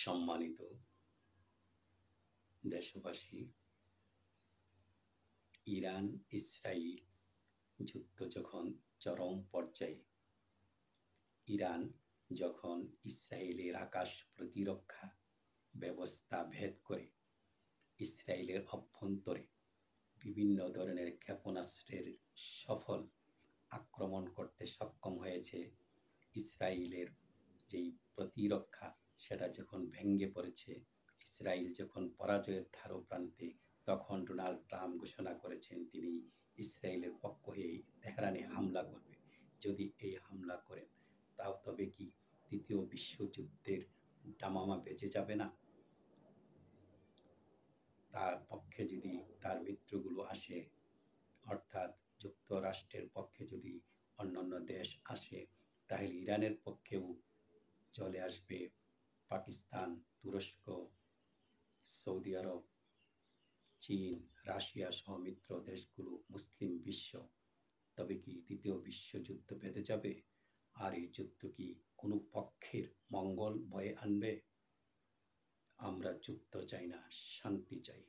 সম্মানিত দেশবাসী, Iran Israel যুদ্ধ যখন চরম পর্যায়ে, ইরান যখন ইসরায়েলের আকাশ প্রতিরক্ষা ব্যবস্থা ভেদ করে ইসরায়েলের অভ্যন্তরে বিভিন্ন ধরনের ক্ষেপণাস্ত্রের সফল আক্রমণ করতে সক্ষম হয়েছে, ইসরায়েলের যেই প্রতিরক্ষা সেটা যখন ভেঙে পড়েছে, ইসরায়েল যখন পরাজয়ের ধারপ্রান্তে, তখন ডোনাল্ড ট্রাম্প ঘোষণা করেছেন তিনি ইসরায়েলের পক্ষ হয়ে তেহরানে হামলা করবে। যদি এই হামলা করেন তাও তবে কি তৃতীয় বিশ্বযুদ্ধের দামামা বেজে যাবে না? তার পক্ষে যদি তার মিত্রগুলো আসে, অর্থাৎ যুক্তরাষ্ট্রের পক্ষে যদি অন্যান্য দেশ আসে, তাহলে ইরানের পক্ষেও চলে আসবে পাকিস্তান, তুরস্ক, সৌদি আরব, চীন, রাশিয়া সহ মিত্র দেশগুলো, মুসলিম বিশ্ব। তবে কি তৃতীয় বিশ্বযুদ্ধ বেঁধে যাবে? আর এই যুদ্ধ কি কোনো পক্ষের মঙ্গল বয়ে আনবে? আমরা যুদ্ধ চাই না, শান্তি চাই।